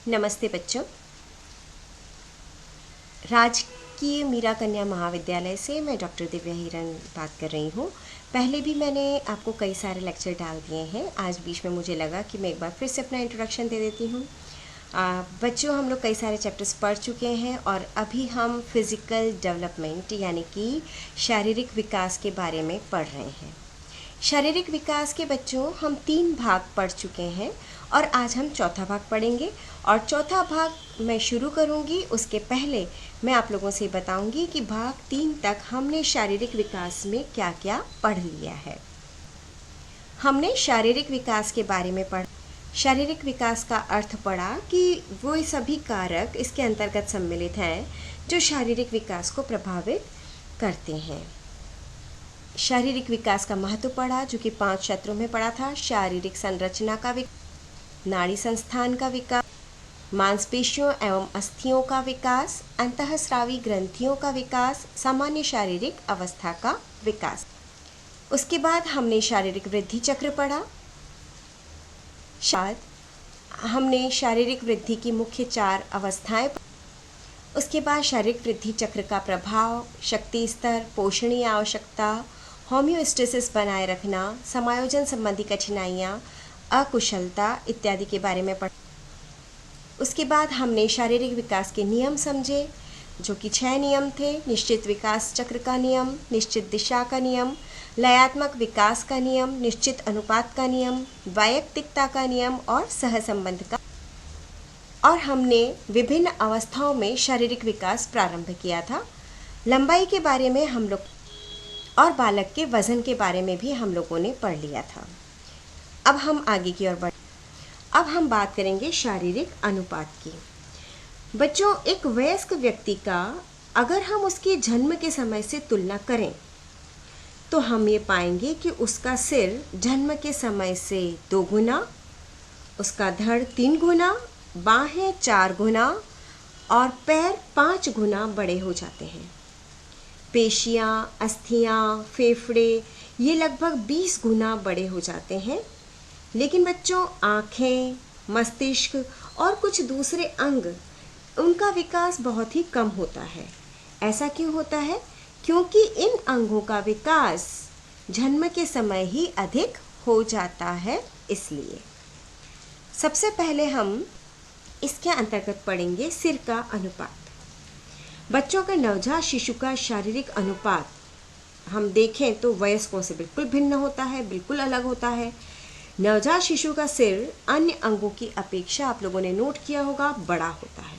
नमस्ते बच्चों। राजकीय मीरा कन्या महाविद्यालय से मैं डॉक्टर दिव्या हिरन बात कर रही हूँ। पहले भी मैंने आपको कई सारे लेक्चर डाल दिए हैं। आज बीच में मुझे लगा कि मैं एक बार फिर से अपना इंट्रोडक्शन दे देती हूँ। बच्चों, हम लोग कई सारे चैप्टर्स पढ़ चुके हैं और अभी हम फिज़िकल डेवलपमेंट यानी कि शारीरिक विकास के बारे में पढ़ रहे हैं। शारीरिक विकास के बच्चों हम 3 भाग पढ़ चुके हैं और आज हम चौथा भाग पढ़ेंगे। और चौथा भाग मैं शुरू करूंगी उसके पहले मैं आप लोगों से बताऊंगी कि भाग 3 तक हमने शारीरिक विकास में क्या क्या पढ़ लिया है। हमने शारीरिक विकास के बारे में पढ़ा। शारीरिक विकास का अर्थ पढ़ा कि वो सभी कारक इसके अंतर्गत सम्मिलित हैं जो शारीरिक विकास को प्रभावित करते हैं। शारीरिक विकास का महत्व पढ़ा जो कि 5 क्षेत्रों में पढ़ा था। शारीरिक संरचना का विकास, नाड़ी संस्थान का विकास, मांसपेशियों एवं अस्थियों का विकास, अंतःस्रावी ग्रंथियों का विकास, सामान्य शारीरिक अवस्था का विकास। उसके बाद हमने शारीरिक वृद्धि चक्र पढ़ा। हमने शारीरिक वृद्धि की मुख्य 4 अवस्थाएं। उसके बाद शारीरिक वृद्धि चक्र का प्रभाव, शक्ति स्तर, पोषणीय आवश्यकता, होम्योस्टेसिस बनाए रखना, समायोजन संबंधी कठिनाइयाँ, अकुशलता इत्यादि के बारे में पढ़ा। उसके बाद हमने शारीरिक विकास के नियम समझे जो कि 6 नियम थे। निश्चित विकास चक्र का नियम, निश्चित दिशा का नियम, लयात्मक विकास का नियम, निश्चित अनुपात का नियम, वैयक्तिकता का नियम और सहसंबंध का। और हमने विभिन्न अवस्थाओं में शारीरिक विकास प्रारंभ किया था। लंबाई के बारे में हम लोग और बालक के वजन के बारे में भी हम लोगों ने पढ़ लिया था। अब हम आगे की ओर बढ़। अब हम बात करेंगे शारीरिक अनुपात की। बच्चों, एक वयस्क व्यक्ति का अगर हम उसके जन्म के समय से तुलना करें तो हम ये पाएंगे कि उसका सिर जन्म के समय से 2 गुना, उसका धड़ 3 गुना, बाहें 4 गुना और पैर 5 गुना बड़े हो जाते हैं। पेशियाँ, अस्थियाँ, फेफड़े ये लगभग 20 गुना बड़े हो जाते हैं। लेकिन बच्चों, आँखें, मस्तिष्क और कुछ दूसरे अंग, उनका विकास बहुत ही कम होता है। ऐसा क्यों होता है? क्योंकि इन अंगों का विकास जन्म के समय ही अधिक हो जाता है। इसलिए सबसे पहले हम इसके अंतर्गत पढ़ेंगे सिर का अनुपात। बच्चों के नवजात शिशु का शारीरिक अनुपात हम देखें तो वयस्कों से बिल्कुल भिन्न होता है, बिल्कुल अलग होता है। नवजात शिशु का सिर अन्य अंगों की अपेक्षा आप लोगों ने नोट किया होगा बड़ा होता है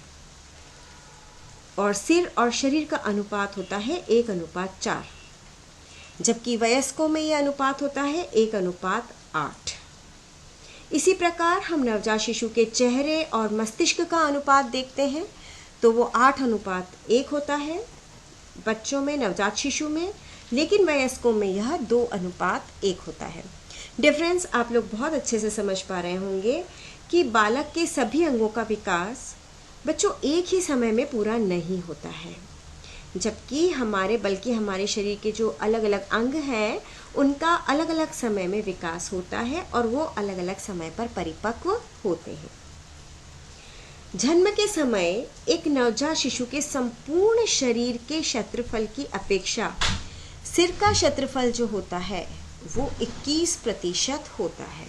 और सिर और शरीर का अनुपात होता है 1:4, जबकि वयस्कों में यह अनुपात होता है 1:8। इसी प्रकार हम नवजात शिशु के चेहरे और मस्तिष्क का अनुपात देखते हैं तो वो 8:1 होता है बच्चों में, नवजात शिशु में, लेकिन वयस्कों में यह 2:1 होता है। डिफरेंस आप लोग बहुत अच्छे से समझ पा रहे होंगे कि बालक के सभी अंगों का विकास बच्चों एक ही समय में पूरा नहीं होता है, जबकि बल्कि हमारे शरीर के जो अलग अलग अंग हैं उनका अलग अलग समय में विकास होता है और वो अलग अलग समय पर परिपक्व होते हैं। जन्म के समय एक नवजात शिशु के संपूर्ण शरीर के क्षेत्रफल की अपेक्षा सिर का क्षेत्रफल जो होता है वो 21% होता है।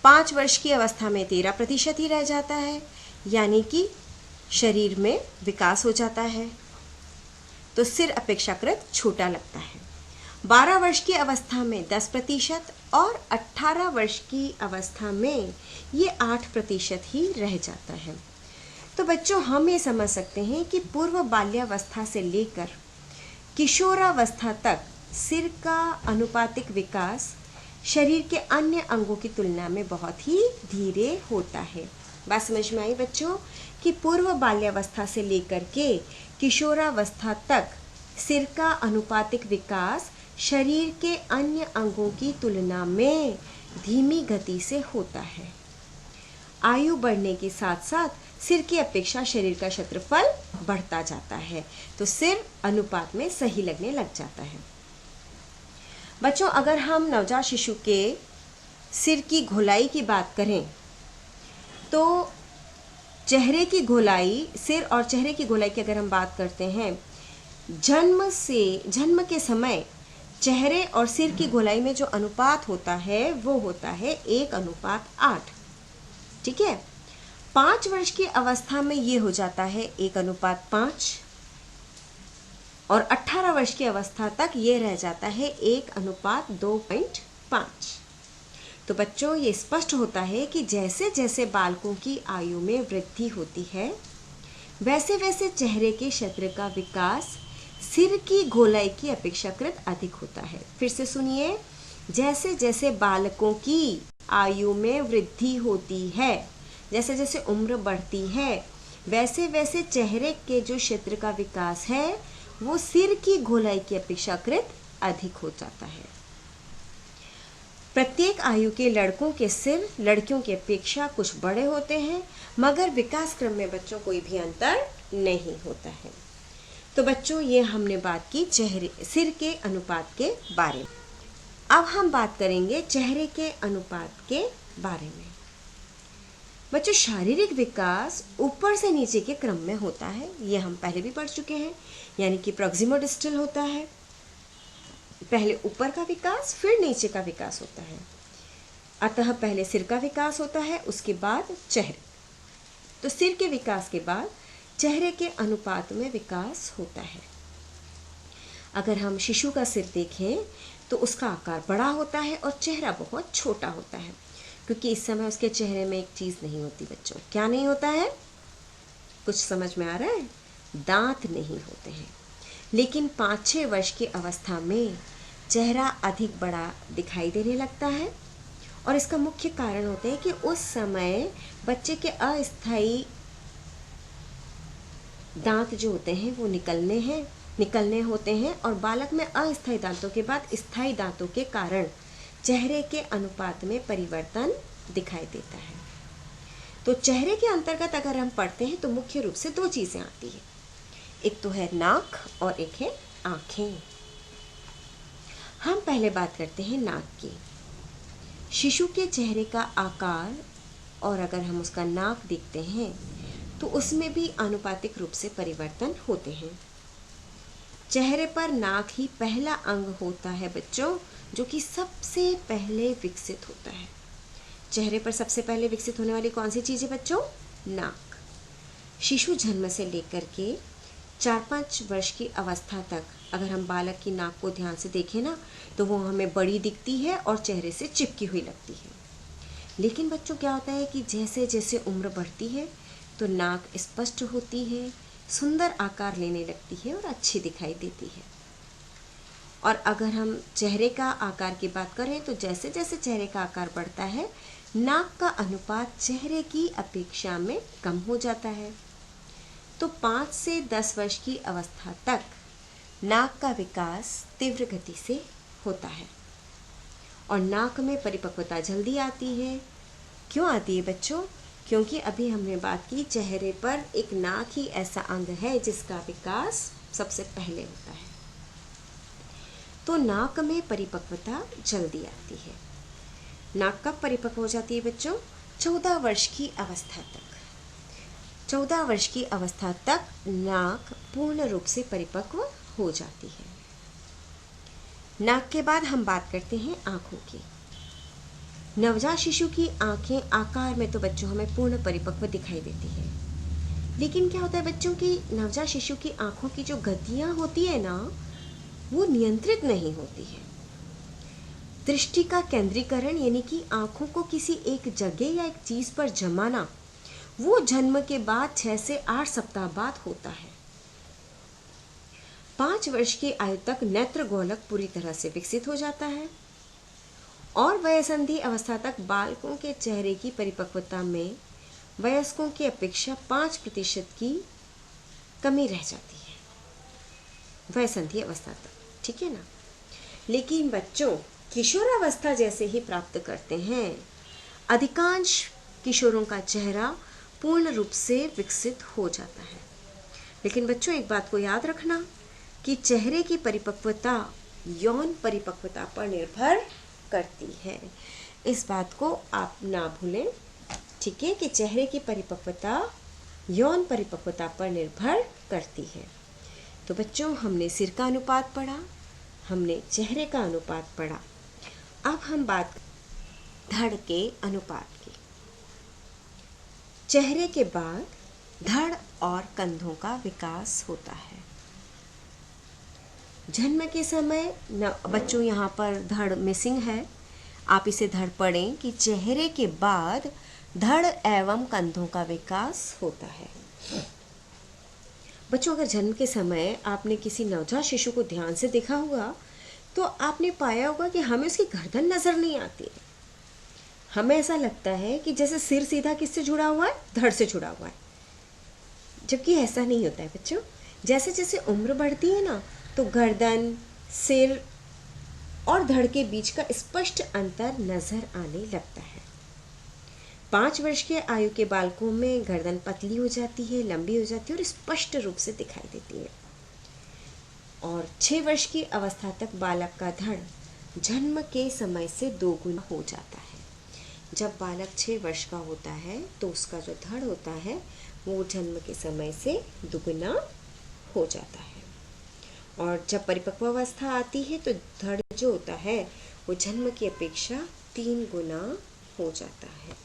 5 वर्ष की अवस्था में 13% ही रह जाता है, यानी कि शरीर में विकास हो जाता है तो सिर अपेक्षाकृत छोटा लगता है। 12 वर्ष की अवस्था में 10% और 18 वर्ष की अवस्था में ये 8% ही रह जाता है। तो बच्चों, हम ये समझ सकते हैं कि पूर्व बाल्यावस्था से लेकर किशोरावस्था तक सिर का अनुपातिक विकास शरीर के अन्य अंगों की तुलना में बहुत ही धीरे होता है। बात समझ में आई बच्चों कि पूर्व बाल्यावस्था से लेकर के किशोरावस्था तक सिर का अनुपातिक विकास शरीर के अन्य अंगों की तुलना में धीमी गति से होता है। आयु बढ़ने के साथ साथ सिर की अपेक्षा शरीर का क्षेत्रफल बढ़ता जाता है तो सिर अनुपात में सही लगने लग जाता है। बच्चों, अगर हम नवजात शिशु के सिर की गोलाई की बात करें तो चेहरे की गोलाई, सिर और चेहरे की गोलाई की अगर हम बात करते हैं, जन्म के समय चेहरे और सिर की गोलाई में जो अनुपात होता है वो होता है 1:8। ठीक है। 5 वर्ष की अवस्था में ये हो जाता है 1:5 और 18 वर्ष की अवस्था तक ये रह जाता है 1:2.5। तो बच्चों ये स्पष्ट होता है कि जैसे जैसे बालकों की आयु में वृद्धि होती है वैसे वैसे चेहरे के क्षेत्र का विकास सिर की गोलाई की अपेक्षाकृत अधिक होता है। फिर से सुनिए, जैसे जैसे बालकों की आयु में वृद्धि होती है, जैसे जैसे उम्र बढ़ती है वैसे वैसे चेहरे के जो क्षेत्र का विकास है वो सिर की गोलाई की अपेक्षाकृत अधिक हो जाता है। प्रत्येक आयु के लड़कों के सिर लड़कियों की अपेक्षा कुछ बड़े होते हैं, मगर विकास क्रम में बच्चों कोई भी अंतर नहीं होता है। तो बच्चों ये हमने बात की सिर के अनुपात के बारे में। अब हम बात करेंगे चेहरे के अनुपात के बारे में। बच्चों शारीरिक विकास ऊपर से नीचे के क्रम में होता है, ये हम पहले भी पढ़ चुके हैं, यानी कि प्रॉक्सिमोडिस्टल होता है। पहले ऊपर का विकास फिर नीचे का विकास होता है। अतः पहले सिर का विकास होता है, उसके बाद चेहरे। तो सिर के विकास के बाद चेहरे के अनुपात में विकास होता है। अगर हम शिशु का सिर देखें तो उसका आकार बड़ा होता है और चेहरा बहुत छोटा होता है, क्योंकि इस समय उसके चेहरे में एक चीज़ नहीं होती बच्चों। क्या नहीं होता है? कुछ समझ में आ रहा है? दांत नहीं होते हैं। लेकिन 5-6 वर्ष की अवस्था में चेहरा अधिक बड़ा दिखाई देने लगता है और इसका मुख्य कारण होता है कि उस समय बच्चे के अस्थायी दांत जो होते हैं वो निकलने होते हैं और बालक में अस्थायी दांतों के बाद स्थायी दांतों के कारण चेहरे के अनुपात में परिवर्तन दिखाई देता है। तो चेहरे के अंतर्गत अगर हम पढ़ते हैं तो मुख्य रूप से 2 चीज़ें आती है, एक तो है नाक और एक है आँखें। हम पहले बात करते हैं नाक की। शिशु के चेहरे का आकार और अगर हम उसका नाक देखते हैं तो उसमें भी आनुपातिक रूप से परिवर्तन होते हैं। चेहरे पर नाक ही पहला अंग होता है बच्चों, जो कि सबसे पहले विकसित होता है। चेहरे पर सबसे पहले विकसित होने वाली कौन सी चीज़ है बच्चों? नाक। शिशु जन्म से लेकर के 4-5 वर्ष की अवस्था तक अगर हम बालक की नाक को ध्यान से देखें ना तो वो हमें बड़ी दिखती है और चेहरे से चिपकी हुई लगती है। लेकिन बच्चों क्या होता है कि जैसे जैसे उम्र बढ़ती है तो नाक स्पष्ट होती है, सुंदर आकार लेने लगती है और अच्छी दिखाई देती है। और अगर हम चेहरे का आकार की बात करें तो जैसे जैसे चेहरे का आकार बढ़ता है नाक का अनुपात चेहरे की अपेक्षा में कम हो जाता है। तो 5 से 10 वर्ष की अवस्था तक नाक का विकास तीव्र गति से होता है और नाक में परिपक्वता जल्दी आती है। क्यों आती है बच्चों? क्योंकि अभी हमने बात की चेहरे पर एक नाक ही ऐसा अंग है जिसका विकास सबसे पहले होता है। तो नाक में परिपक्वता जल्दी आती है। नाक कब परिपक्व हो जाती है बच्चों? 14 वर्ष की अवस्था तक। 14 वर्ष की अवस्था तक नाक पूर्ण रूप से परिपक्व हो जाती है। नाक के बाद हम बात करते हैं आँखों की। नवजात शिशु की आँखें आकार में तो बच्चों हमें पूर्ण परिपक्व दिखाई देती है, लेकिन क्या होता है बच्चों की नवजात शिशु की आँखों की जो गतियाँ होती है ना वो नियंत्रित नहीं होती है। दृष्टि का केंद्रीकरण यानी कि आँखों को किसी एक जगह या एक चीज़ पर जमाना वो जन्म के बाद 6 से 8 सप्ताह बाद होता है। 5 वर्ष की आयु तक नेत्र गोलक पूरी तरह से विकसित हो जाता है और वयसंधि अवस्था तक बालकों के चेहरे की परिपक्वता में वयस्कों की अपेक्षा 5% की कमी रह जाती है वयसंधि अवस्था तक, ठीक है ना। लेकिन बच्चों किशोरावस्था जैसे ही प्राप्त करते हैं अधिकांश किशोरों का चेहरा पूर्ण रूप से विकसित हो जाता है। लेकिन बच्चों एक बात को याद रखना कि चेहरे की परिपक्वता यौन परिपक्वता पर निर्भर करती है। इस बात को आप ना भूलें, ठीक है, कि चेहरे की परिपक्वता यौन परिपक्वता पर निर्भर करती है। तो बच्चों, हमने सिर का अनुपात पढ़ा, हमने चेहरे का अनुपात पढ़ा। अब हम बात धड़ के अनुपात की। चेहरे के बाद धड़ और कंधों का विकास होता है। जन्म के समय बच्चों यहाँ पर धड़ मिसिंग है, आप इसे धड़ पढ़ें कि चेहरे के बाद धड़ एवं कंधों का विकास होता है। बच्चों, अगर जन्म के समय आपने किसी नवजात शिशु को ध्यान से देखा होगा तो आपने पाया होगा कि हमें उसकी गर्दन नजर नहीं आती है। हमें ऐसा लगता है कि जैसे सिर सीधा किससे जुड़ा हुआ है, धड़ से जुड़ा हुआ है, जबकि ऐसा नहीं होता है बच्चों। जैसे जैसे उम्र बढ़ती है ना, तो गर्दन, सिर और धड़ के बीच का स्पष्ट अंतर नजर आने लगता है। 5 वर्ष के आयु के बालकों में गर्दन पतली हो जाती है, लंबी हो जाती है और स्पष्ट रूप से दिखाई देती है। और 6 वर्ष की अवस्था तक बालक का धड़ जन्म के समय से 2 गुना हो जाता है। जब बालक 6 वर्ष का होता है तो उसका जो धड़ होता है वो जन्म के समय से दुगुना हो जाता है। और जब परिपक्व अवस्था आती है तो धड़ जो होता है वो जन्म की अपेक्षा 3 गुना हो जाता है।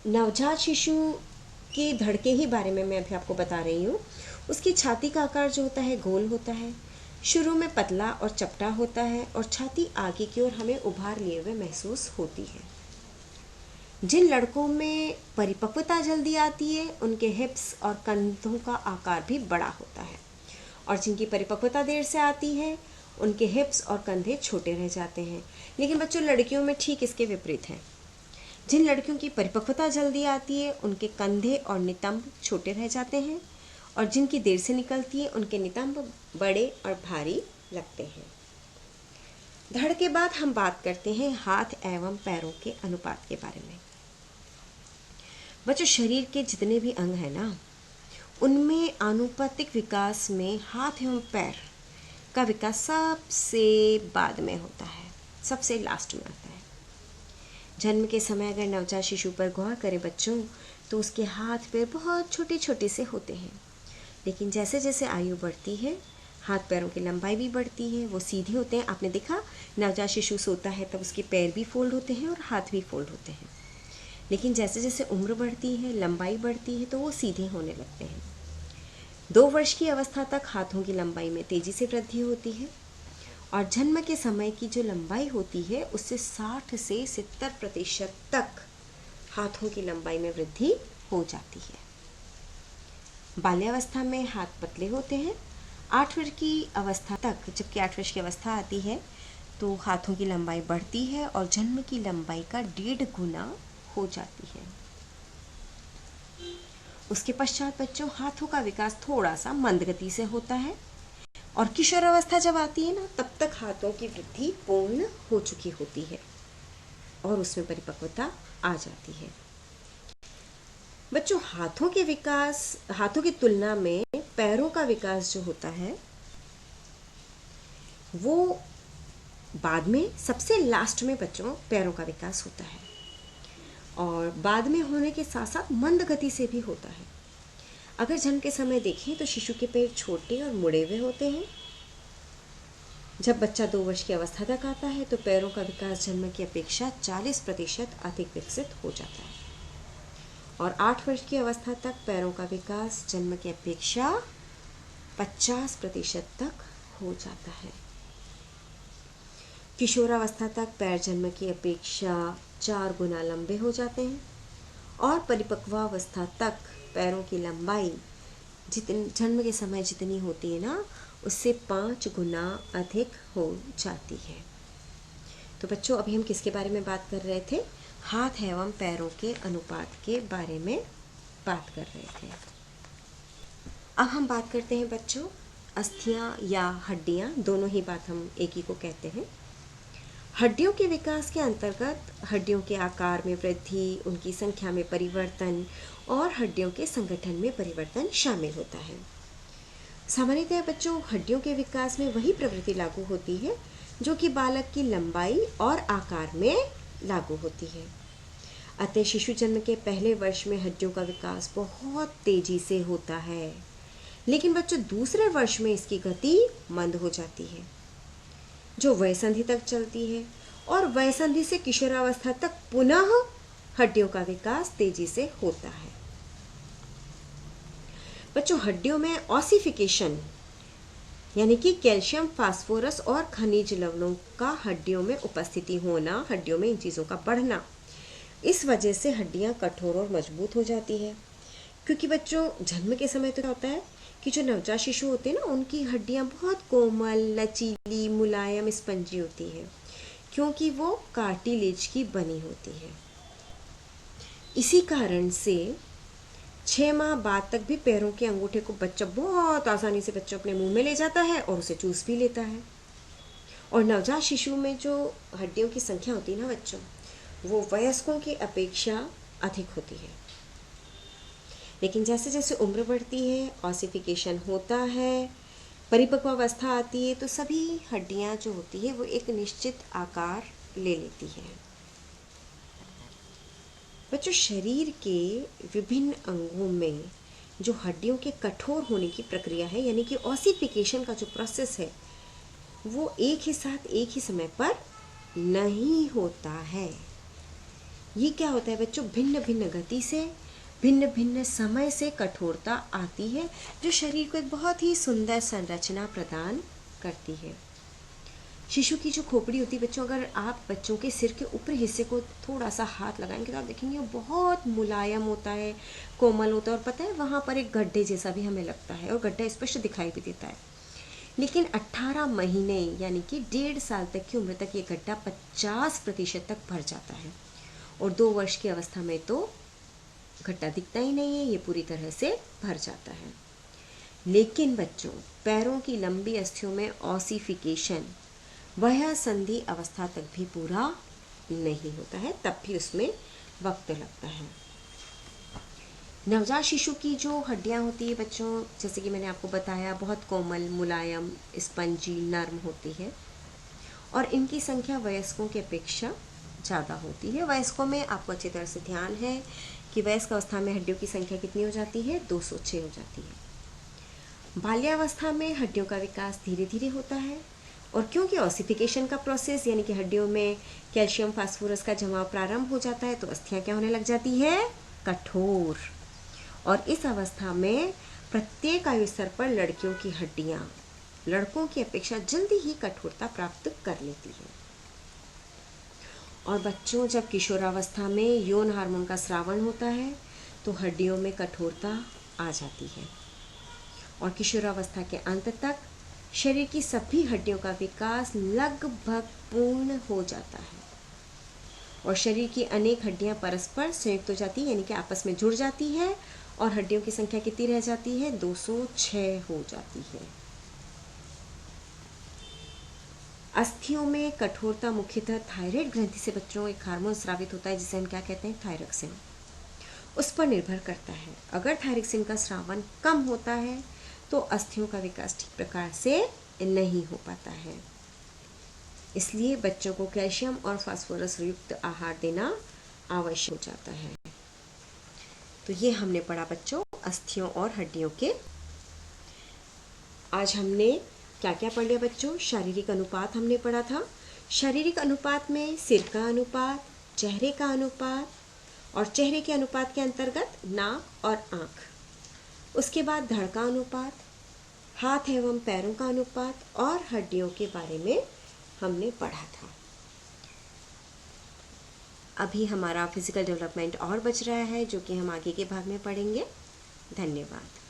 नवजात शिशु के धड़ के ही बारे में मैं अभी आपको बता रही हूँ। उसकी छाती का आकार जो होता है गोल होता है, शुरू में पतला और चपटा होता है और छाती आगे की ओर हमें उभार लिए हुए महसूस होती है। जिन लड़कों में परिपक्वता जल्दी आती है उनके हिप्स और कंधों का आकार भी बड़ा होता है, और जिनकी परिपक्वता देर से आती है उनके हिप्स और कंधे छोटे रह जाते हैं। लेकिन बच्चों, लड़कियों में ठीक इसके विपरीत है। जिन लड़कियों की परिपक्वता जल्दी आती है उनके कंधे और नितंब छोटे रह जाते हैं, और जिनकी देर से निकलती है उनके नितंब बड़े और भारी लगते हैं। धड़ के बाद हम बात करते हैं हाथ एवं पैरों के अनुपात के बारे में। बच्चों, शरीर के जितने भी अंग हैं ना, उनमें आनुपातिक विकास में हाथ एवं पैर का विकास सबसे बाद में होता है, सबसे लास्ट में आता है। जन्म के समय अगर नवजात शिशु पर गौर करें बच्चों, तो उसके हाथ पैर बहुत छोटे छोटे से होते हैं। लेकिन जैसे जैसे आयु बढ़ती है हाथ पैरों की लंबाई भी बढ़ती है, वो सीधे होते हैं। आपने देखा, नवजात शिशु सोता है तब उसके पैर भी फोल्ड होते हैं और हाथ भी फोल्ड होते हैं। लेकिन जैसे जैसे उम्र बढ़ती है, लंबाई बढ़ती है, तो वो सीधे होने लगते हैं। 2 वर्ष की अवस्था तक हाथों की लंबाई में तेजी से वृद्धि होती है, और जन्म के समय की जो लंबाई होती है उससे 60 से 70% तक हाथों की लंबाई में वृद्धि हो जाती है। बाल्यावस्था में हाथ पतले होते हैं। 8 वर्ष की अवस्था तक, जबकि 8 वर्ष की अवस्था आती है तो हाथों की लंबाई बढ़ती है और जन्म की लंबाई का 1.5 गुना हो जाती है। उसके पश्चात बच्चों, हाथों का विकास थोड़ा सा मंद गति से होता है, और किशोर अवस्था जब आती है ना, तब तक हाथों की वृद्धि पूर्ण हो चुकी होती है और उसमें परिपक्वता आ जाती है। बच्चों, हाथों की तुलना में पैरों का विकास जो होता है वो बाद में, सबसे लास्ट में बच्चों पैरों का विकास होता है, और बाद में होने के साथ साथ मंद गति से भी होता है। अगर जन्म के समय देखें तो शिशु के पैर छोटे और मुड़े हुए होते हैं। जब बच्चा 2 वर्ष की अवस्था तक आता है तो पैरों का विकास जन्म की अपेक्षा 40% अधिक विकसित हो जाता है, और 8 वर्ष की अवस्था तक पैरों का विकास जन्म की अपेक्षा 50% तक हो जाता है। किशोरावस्था तक पैर जन्म की अपेक्षा 4 गुना लंबे हो जाते हैं, और परिपक्वावस्था तक पैरों की लंबाई जन्म के समय जितनी होती है ना, उससे 5 गुना अधिक हो जाती है। तो बच्चों, अभी हम किसके बारे में बात कर रहे थे? हाथ एवं पैरों के अनुपात के बारे में बात कर रहे थे। अब हम बात करते हैं बच्चों, अस्थियां या हड्डियां, दोनों ही बात हम एक ही को कहते हैं। हड्डियों के विकास के अंतर्गत हड्डियों के आकार में वृद्धि, उनकी संख्या में परिवर्तन और हड्डियों के संगठन में परिवर्तन शामिल होता है। सामान्यतः बच्चों, हड्डियों के विकास में वही प्रवृत्ति लागू होती है जो कि बालक की लंबाई और आकार में लागू होती है। अतः शिशु जन्म के पहले वर्ष में हड्डियों का विकास बहुत तेजी से होता है, लेकिन बच्चों दूसरे वर्ष में इसकी गति मंद हो जाती है, जो वयसंधि तक चलती है, और वयसंधि से किशोरावस्था तक पुनः हड्डियों का विकास तेजी से होता है। बच्चों हड्डियों में ऑसिफिकेशन यानी कि कैल्शियम, फास्फोरस और खनिज लवणों का हड्डियों में उपस्थिति होना, हड्डियों में इन चीज़ों का बढ़ना, इस वजह से हड्डियां कठोर और मजबूत हो जाती है। क्योंकि बच्चों जन्म के समय तो क्या होता है कि जो नवजात शिशु होते हैं ना, उनकी हड्डियां बहुत कोमल, लचीली, मुलायम, स्पंजी होती है, क्योंकि वो कार्टिलेज की बनी होती है। इसी कारण से 6 माह बाद तक भी पैरों के अंगूठे को बच्चा बहुत आसानी से बच्चा अपने मुंह में ले जाता है और उसे चूस भी लेता है। और नवजात शिशु में जो हड्डियों की संख्या होती है ना बच्चों, वो वयस्कों की अपेक्षा अधिक होती है। लेकिन जैसे जैसे उम्र बढ़ती है, ऑसिफिकेशन होता है, परिपक्व अवस्था आती है, तो सभी हड्डियां जो होती है वो एक निश्चित आकार ले लेती है। बच्चों शरीर के विभिन्न अंगों में जो हड्डियों के कठोर होने की प्रक्रिया है, यानी कि ऑसिफिकेशन का जो प्रोसेस है, वो एक ही साथ एक ही समय पर नहीं होता है। ये क्या होता है बच्चों, भिन्न भिन्न गति से, भिन्न भिन्न समय से कठोरता आती है, जो शरीर को एक बहुत ही सुंदर संरचना प्रदान करती है। शिशु की जो खोपड़ी होती है बच्चों, अगर आप बच्चों के सिर के ऊपरी हिस्से को थोड़ा सा हाथ लगाएंगे तो आप देखेंगे वो बहुत मुलायम होता है, कोमल होता है, और पता है वहाँ पर एक गड्ढे जैसा भी हमें लगता है, और गड्ढा स्पष्ट दिखाई भी देता है। लेकिन 18 महीने यानी कि 1.5 साल तक की उम्र तक ये गड्ढा 50% तक भर जाता है, और 2 वर्ष की अवस्था में तो गड्ढा दिखता ही नहीं है, ये पूरी तरह से भर जाता है। लेकिन बच्चों पैरों की लंबी अस्थियों में ऑसिफिकेशन वह संधि अवस्था तक भी पूरा नहीं होता है, तब भी उसमें वक्त लगता है। नवजात शिशु की जो हड्डियां होती है बच्चों, जैसे कि मैंने आपको बताया, बहुत कोमल, मुलायम, स्पंजी, नर्म होती है, और इनकी संख्या वयस्कों की अपेक्षा ज़्यादा होती है। वयस्कों में आपको अच्छी तरह से ध्यान है कि वयस्क अवस्था में हड्डियों की संख्या कितनी हो जाती है, 206 हो जाती है। बाल्यावस्था में हड्डियों का विकास धीरे धीरे होता है, और क्योंकि ऑसिफिकेशन का प्रोसेस यानी कि हड्डियों में कैल्शियम, फास्फोरस का जमाव प्रारंभ हो जाता है, तो अस्थियां क्या होने लग जाती है, कठोर। और इस अवस्था में प्रत्येक आयु स्तर पर लड़कियों की हड्डियां लड़कों की अपेक्षा जल्दी ही कठोरता प्राप्त कर लेती है। और बच्चों जब किशोरावस्था में यौन हार्मोन का स्रावन होता है तो हड्डियों में कठोरता आ जाती है, और किशोरावस्था के अंत तक शरीर की सभी हड्डियों का विकास लगभग पूर्ण हो जाता है, और शरीर की अनेक हड्डियां परस्पर संयुक्त हो जाती है, यानी कि आपस में जुड़ जाती है, और हड्डियों की संख्या कितनी रह जाती है, 206 हो जाती है। अस्थियों में कठोरता मुख्यतः थायराइड ग्रंथि से बच्चों एक हार्मोन स्रावित होता है, जिसे हम क्या कहते हैं, थायरॉक्सिन, उस पर निर्भर करता है। अगर थायरॉक्सिन का स्रावन कम होता है तो अस्थियों का विकास ठीक प्रकार से नहीं हो पाता है। इसलिए बच्चों को कैल्शियम और फास्फोरस युक्त आहार देना आवश्यक हो जाता है। तो ये हमने पढ़ा बच्चों अस्थियों और हड्डियों के। आज हमने क्या क्या पढ़ लिया बच्चों, शारीरिक अनुपात हमने पढ़ा था। शारीरिक अनुपात में सिर का अनुपात, चेहरे का अनुपात, और चेहरे के अनुपात के अंतर्गत नाक और आँख। उसके बाद धड़ का अनुपात, हाथ एवं पैरों का अनुपात, और हड्डियों के बारे में हमने पढ़ा था। अभी हमारा फिजिकल डेवलपमेंट और बच रहा है, जो कि हम आगे के भाग में पढ़ेंगे। धन्यवाद।